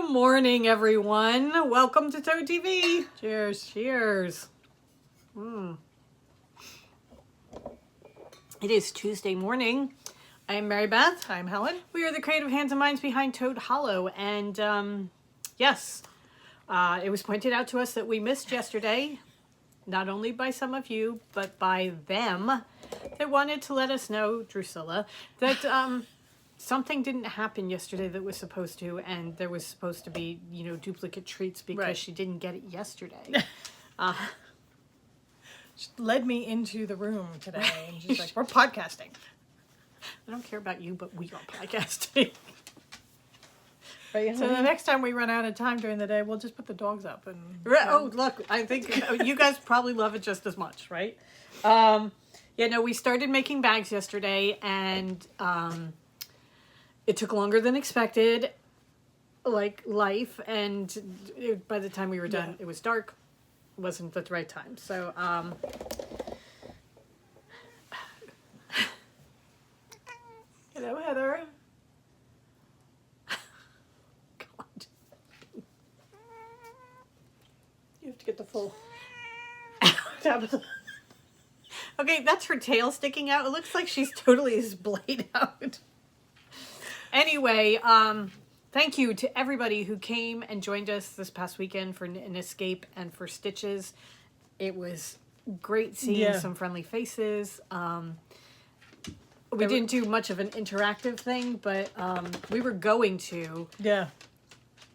morning, everyone. Welcome to Toad TV. Cheers. Cheers. It is Tuesday morning. I'm Mary Beth. I'm Helen. We are the creative hands and minds behind Toad Hollow. And yes, it was pointed out to us that we missed yesterday, not only by some of you, but by them. They wanted to let us know, Drusilla, that something didn't happen yesterday that was supposed to, and there was supposed to be, duplicate treats because she didn't get it yesterday. She led me into the room today, and she's like, we're podcasting. I don't care about you, but we are podcasting. Right, so the next time we run out of time during the day, we'll just put the dogs up. And Oh, look, I think you guys probably love it just as much, right? We started making bags yesterday, and it took longer than expected, like life, and by the time we were done, it was dark. It wasn't the right time. So, hello, Heather. God. You have to get the full. Okay, that's her tail sticking out. It looks like she's totally splayed out. Anyway, thank you to everybody who came and joined us this past weekend for an escape and for stitches. It was great seeing some friendly faces. We didn't do much of an interactive thing, but we were going to. Yeah.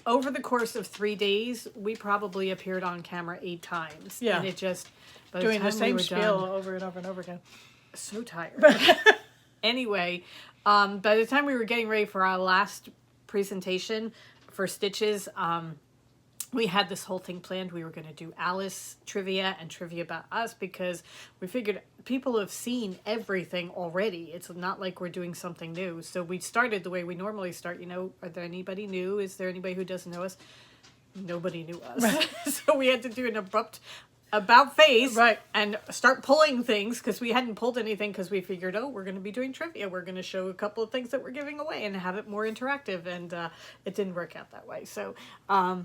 Over the course of 3 days, we probably appeared on camera 8 times. Yeah. And it just... Doing the same spiel over and over and over again. So tired. Anyway, by the time we were getting ready for our last presentation for stitches, we had this whole thing planned. We were going to do Alice trivia and trivia about us because we figured people have seen everything already. It's not like we're doing something new. So we started the way we normally start. Are there anybody new? Is there anybody who doesn't know us? Nobody knew us. Right. So we had to do an abrupt about face and start pulling things because we hadn't pulled anything because we figured, we're going to be doing trivia. We're going to show a couple of things that we're giving away and have it more interactive. And it didn't work out that way. So I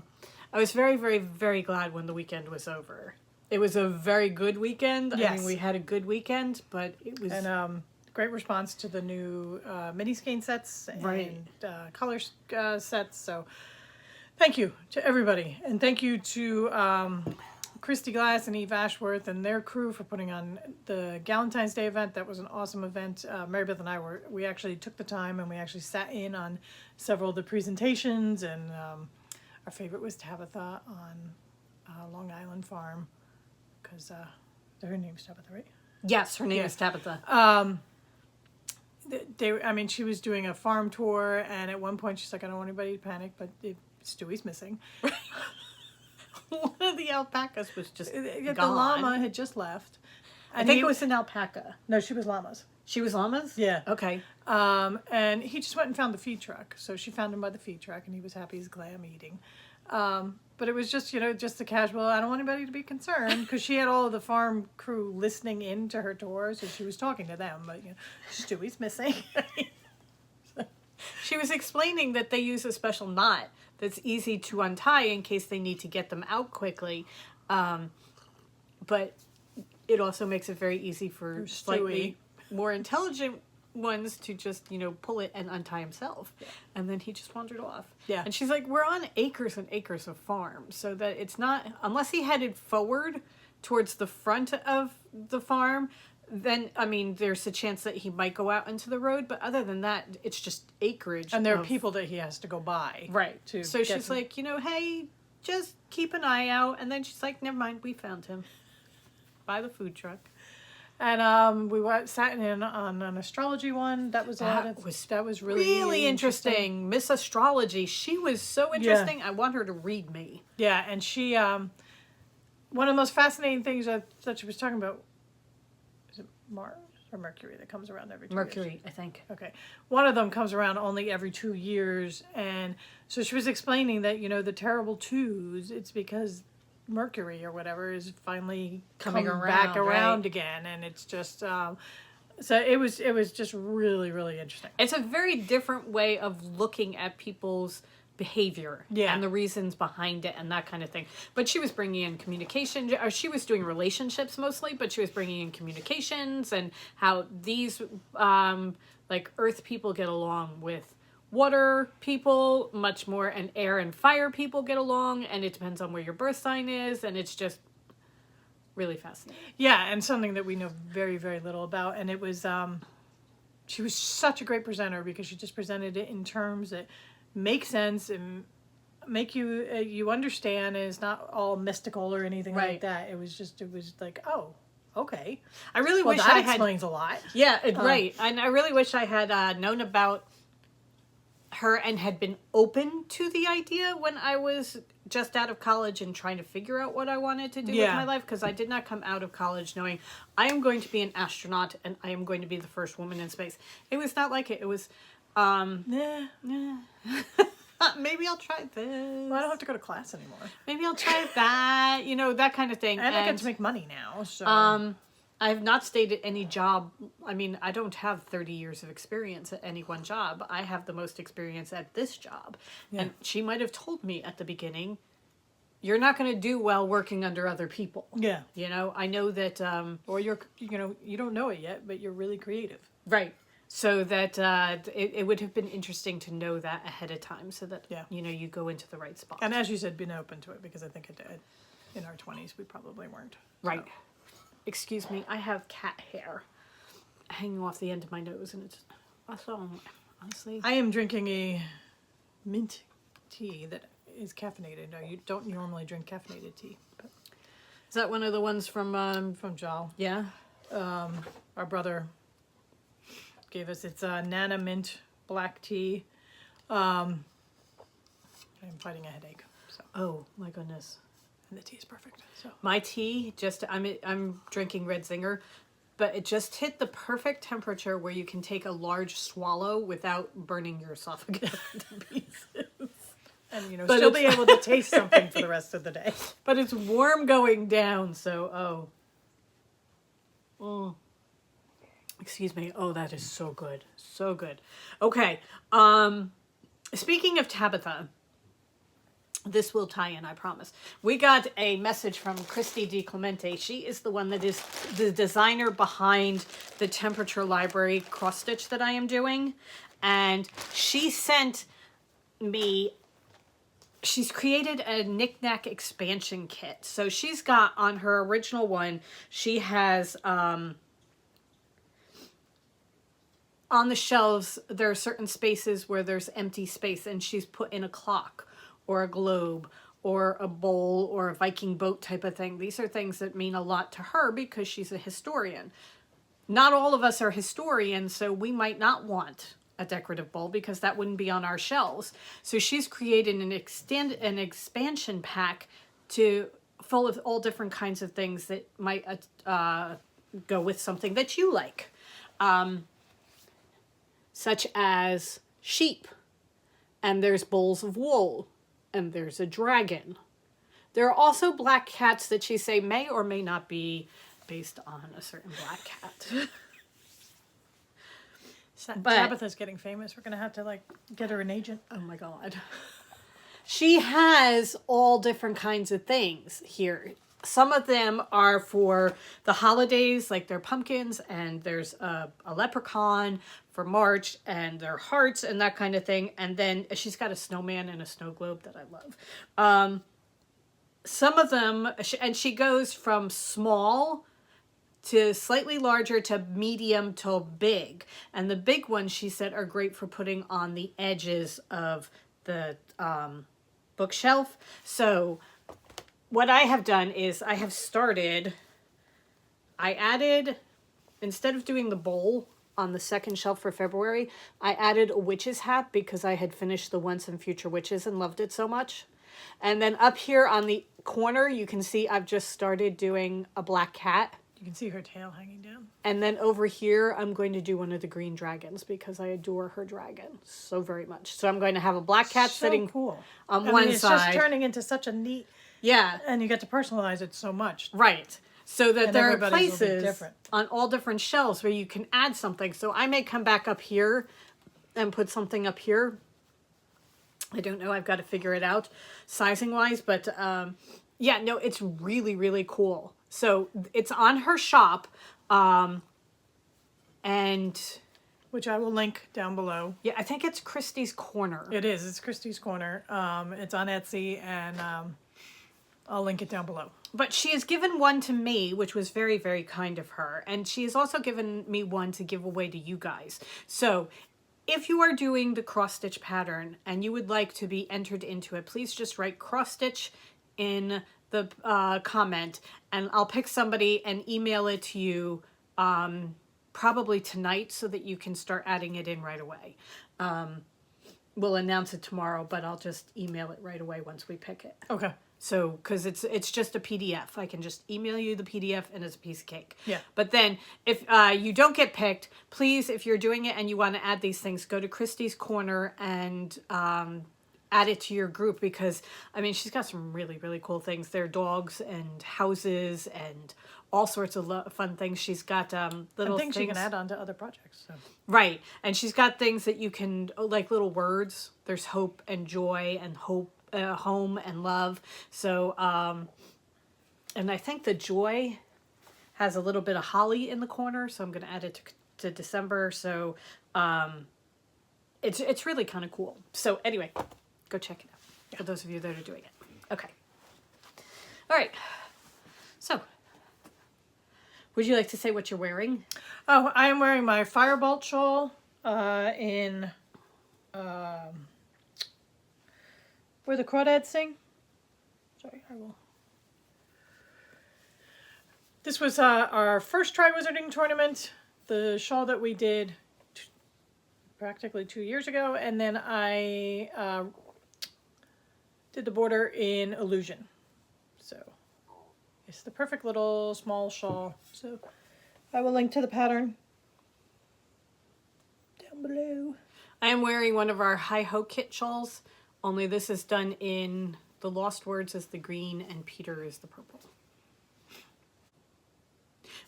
was very, very, very glad when the weekend was over. It was a very good weekend. Yes. I mean, we had a good weekend, but it was... And great response to the new mini skein sets and color sets. So thank you to everybody. And thank you to... Christy Glass and Eve Ashworth and their crew for putting on the Galentine's Day event. That was an awesome event. Mary Beth and I we actually took the time and we actually sat in on several of the presentations, and our favorite was Tabitha on Long Island Farm, because her name's Tabitha, right? Yes, her name is Tabitha. She was doing a farm tour, and at one point she's like, I don't want anybody to panic, but Stewie's missing. One of the alpacas was just gone. The llama had just left. And I think it was an alpaca. No, she was llamas. She was llamas? Yeah. Okay. And he just went and found the feed truck. So she found him by the feed truck, and he was happy as clam eating. But it was just, just the casual, I don't want anybody to be concerned, because she had all of the farm crew listening in to her tour, so she was talking to them. But, Stewie's missing. She was explaining that they use a special knot that's easy to untie in case they need to get them out quickly. But it also makes it very easy for slightly more intelligent ones to just, pull it and untie himself. Yeah. And then he just wandered off. Yeah. And she's like, we're on acres and acres of farm, so that it's not, unless he headed forward towards the front of the farm, then, there's a chance that he might go out into the road. But other than that, it's just acreage. And there are people that he has to go by. Right. So she's like, hey, just keep an eye out. And then she's like, never mind, we found him. By the food truck. And we sat in on an astrology one. That was really interesting. Miss Astrology. She was so interesting. Yeah. I want her to read me. Yeah, and she, one of the most fascinating things that she was talking about, is it Mars or Mercury that comes around every 2 years? Mercury, I think. Okay. One of them comes around only every 2 years. And so she was explaining that, the terrible twos, it's because Mercury or whatever is finally coming back around again, and it's just so it was just really, really interesting. It's a very different way of looking at people's behavior and the reasons behind it and that kind of thing. But she was bringing in communication, or she was doing relationships mostly, but she was bringing in communications and how these like earth people get along with water people much more, and air and fire people get along, and it depends on where your birth sign is, and it's just really fascinating. Yeah, and something that we know very, very little about. And it was, she was such a great presenter because she just presented it in terms that make sense and make you you understand, and it's not all mystical or anything like that. It was like, oh, okay. I really wish that I had explains a lot. Yeah, right. And I really wish I had known about her and had been open to the idea when I was just out of college and trying to figure out what I wanted to do with my life, because I did not come out of college knowing I am going to be an astronaut and I am going to be the first woman in space. It was not like it. It was, maybe I'll try this. Well, I don't have to go to class anymore. Maybe I'll try that, you know, that kind of thing. And I get to make money now, so... I have not stayed at any job. I mean, I don't have 30 years of experience at any one job. I have the most experience at this job. Yeah. And she might have told me at the beginning, you're not going to do well working under other people. Yeah. You know, I know that... or you don't know it yet, but you're really creative. Right. So that it would have been interesting to know that ahead of time so that, you know, you go into the right spot. And as you said, been open to it, because I think in our 20s, we probably weren't. Right. So. Excuse me, I have cat hair hanging off the end of my nose, and it's honestly. I am drinking a mint tea that is caffeinated. No, you don't normally drink caffeinated tea. But is that one of the ones from Jal? Yeah. Our brother gave us. It's a Nana Mint black tea. I'm fighting a headache. So. Oh my goodness. And the tea is perfect. So my tea, I'm drinking Red Zinger, but it just hit the perfect temperature where you can take a large swallow without burning your esophagus to pieces. And still be able to taste something for the rest of the day. But it's warm going down, so excuse me. Oh, that is so good. So good. Okay. Speaking of Tabitha, this will tie in, I promise. We got a message from Crafty Di Clemente. She is the one that is the designer behind the Temperature Library cross stitch that I am doing. And she sent me, she's created a knick-knack expansion kit. So she's got on her original one, she has, on the shelves, there are certain spaces where there's empty space, and she's put in a clock or a globe, or a bowl, or a Viking boat type of thing. These are things that mean a lot to her because she's a historian. Not all of us are historians, so we might not want a decorative bowl because that wouldn't be on our shelves. So she's created an expansion pack full of all different kinds of things that might go with something that you like. Such as sheep, and there's bowls of wool, and there's a dragon. There are also black cats that she say may or may not be based on a certain black cat. But Tabitha's getting famous. We're going to have to get her an agent. Oh my God. She has all different kinds of things here. Some of them are for the holidays, like they're pumpkins, and there's a leprechaun for March, and their hearts and that kind of thing. And then she's got a snowman and a snow globe that I love. Some of them, and she goes from small to slightly larger to medium to big. And the big ones, she said, are great for putting on the edges of the bookshelf. So what I have done is I added, instead of doing the bowl on the second shelf for February, I added a witch's hat because I had finished the Once and Future Witches and loved it so much. And then up here on the corner, you can see I've just started doing a black cat. You can see her tail hanging down. And then over here, I'm going to do one of the green dragons because I adore her dragon so very much. So I'm going to have a black cat sitting cool. on one it's side. It's just turning into such a neat... Yeah. And you get to personalize it so much. Right. So that there are places on all different shelves where you can add something. So I may come back up here and put something up here. I don't know. I've got to figure it out sizing wise, but yeah, no, it's really, really cool. So it's on her shop, and Which I will link down below. yeah, I think it's Christie's Corner. It is. It's Christie's Corner. It's on Etsy, and I'll link it down below. But she has given one to me, which was very, very kind of her. And she has also given me one to give away to you guys. So if you are doing the cross stitch pattern and you would like to be entered into it, please just write cross stitch in the comment, and I'll pick somebody and email it to you probably tonight so that you can start adding it in right away. We'll announce it tomorrow, but I'll just email it right away once we pick it. Okay. So, because it's just a PDF. I can just email you the PDF and it's a piece of cake. Yeah. But then, if you don't get picked, please, if you're doing it and you want to add these things, go to Christie's Corner and add it to your group, because, I mean, she's got some really, really cool things. There are dogs and houses and all sorts of fun things. She's got little things you can add on to other projects. So. Right. And she's got things that you can, like little words. There's hope and joy and hope. Home and love. So, and I think the joy has a little bit of holly in the corner, so I'm going to add it to December. So, it's really kind of cool. So anyway, go check it out for those of you that are doing it. Okay. All right. So, would you like to say what you're wearing? Oh, I am wearing my Firebolt shawl in Where the Crawdads Sing. Sorry, I will. This was our first Tri-Wizarding tournament. The shawl that we did practically 2 years ago. And then I did the border in Illusion. So it's the perfect little small shawl. So I will link to the pattern down below. I am wearing one of our Hi-Ho Kit shawls. Only this is done in the Lost Words is the green and Peter is the purple.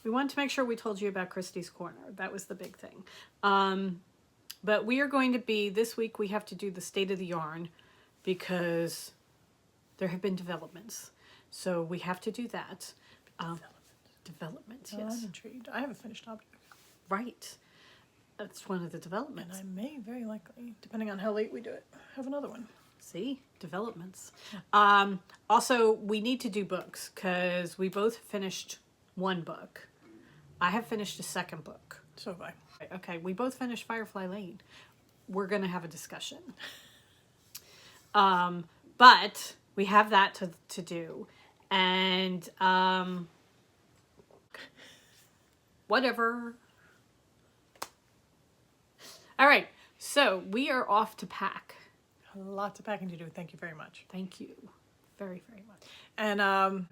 We wanted to make sure we told you about Christie's Corner. That was the big thing. But we are going to be, this week we have to do the state of the yarn because there have been developments. So we have to do that. Developments, yes. I'm intrigued. I have a finished object. Right. That's one of the developments. And I may very likely, depending on how late we do it, have another one. See, developments. Also, we need to do books because we both finished one book. I have finished a second book. So have I. Okay, we both finished Firefly Lane. We're going to have a discussion. But we have that to do. And whatever. All right, so we are off to pack. Lots of packing to do. Thank you very much. Thank you very, very much. And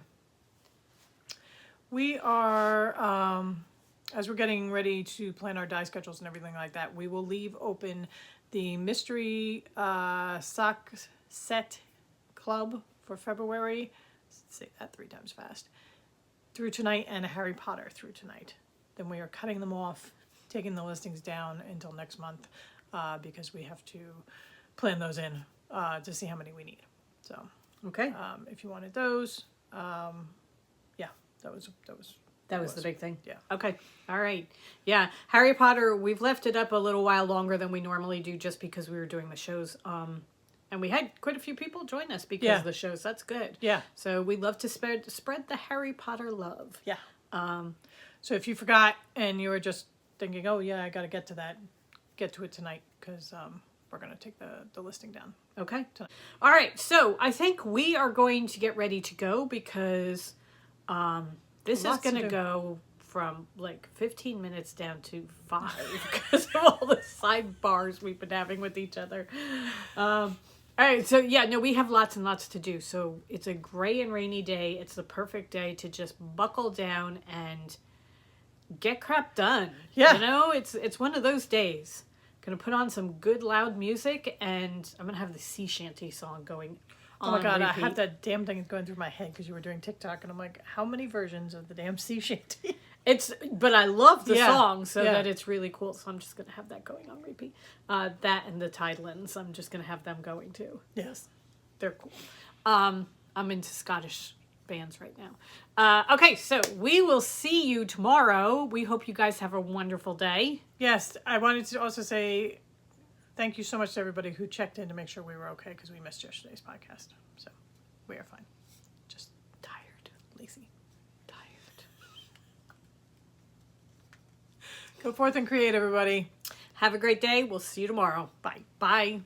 we are, as we're getting ready to plan our die schedules and everything like that, we will leave open the Mystery Sock Set Club for February. Let's say that 3 times fast. Through tonight, and a Harry Potter through tonight. Then we are cutting them off, taking the listings down until next month because we have to plan those in to see how many we need. So, okay, if you wanted those, yeah, that was the big thing. Yeah. Okay. All right. Yeah, Harry Potter. We've left it up a little while longer than we normally do, just because we were doing the shows. And we had quite a few people join us because of the shows. That's good. Yeah. So we love to spread the Harry Potter love. Yeah. So if you forgot and you were just thinking, oh yeah, I got to get to that, get to it tonight because we're going to take the listing down. Okay. All right. So I think we are going to get ready to go because this is going to go from like 15 minutes down to 5 because of all the sidebars we've been having with each other. All right. So yeah, no, we have lots and lots to do. So it's a gray and rainy day. It's the perfect day to just buckle down and get crap done. Yeah. You know, it's one of those days. Gonna put on some good loud music and I'm gonna have the sea shanty song going on. Oh my god, repeat. I have that damn thing going through my head because you were doing TikTok and I'm like, how many versions of the damn sea shanty? But I love the Yeah. song, so Yeah. that it's really cool. So I'm just going to have that going on repeat. That and the Tidelands, I'm just going to have them going too. Yes. They're cool. I'm into Scottish bands right now. Okay, so we will see you tomorrow. We hope you guys have a wonderful day. Yes, I wanted to also say thank you so much to everybody who checked in to make sure we were okay because we missed yesterday's podcast. So we are fine. Just tired, lazy, tired. Go forth and create, everybody. Have a great day. We'll see you tomorrow. Bye. Bye.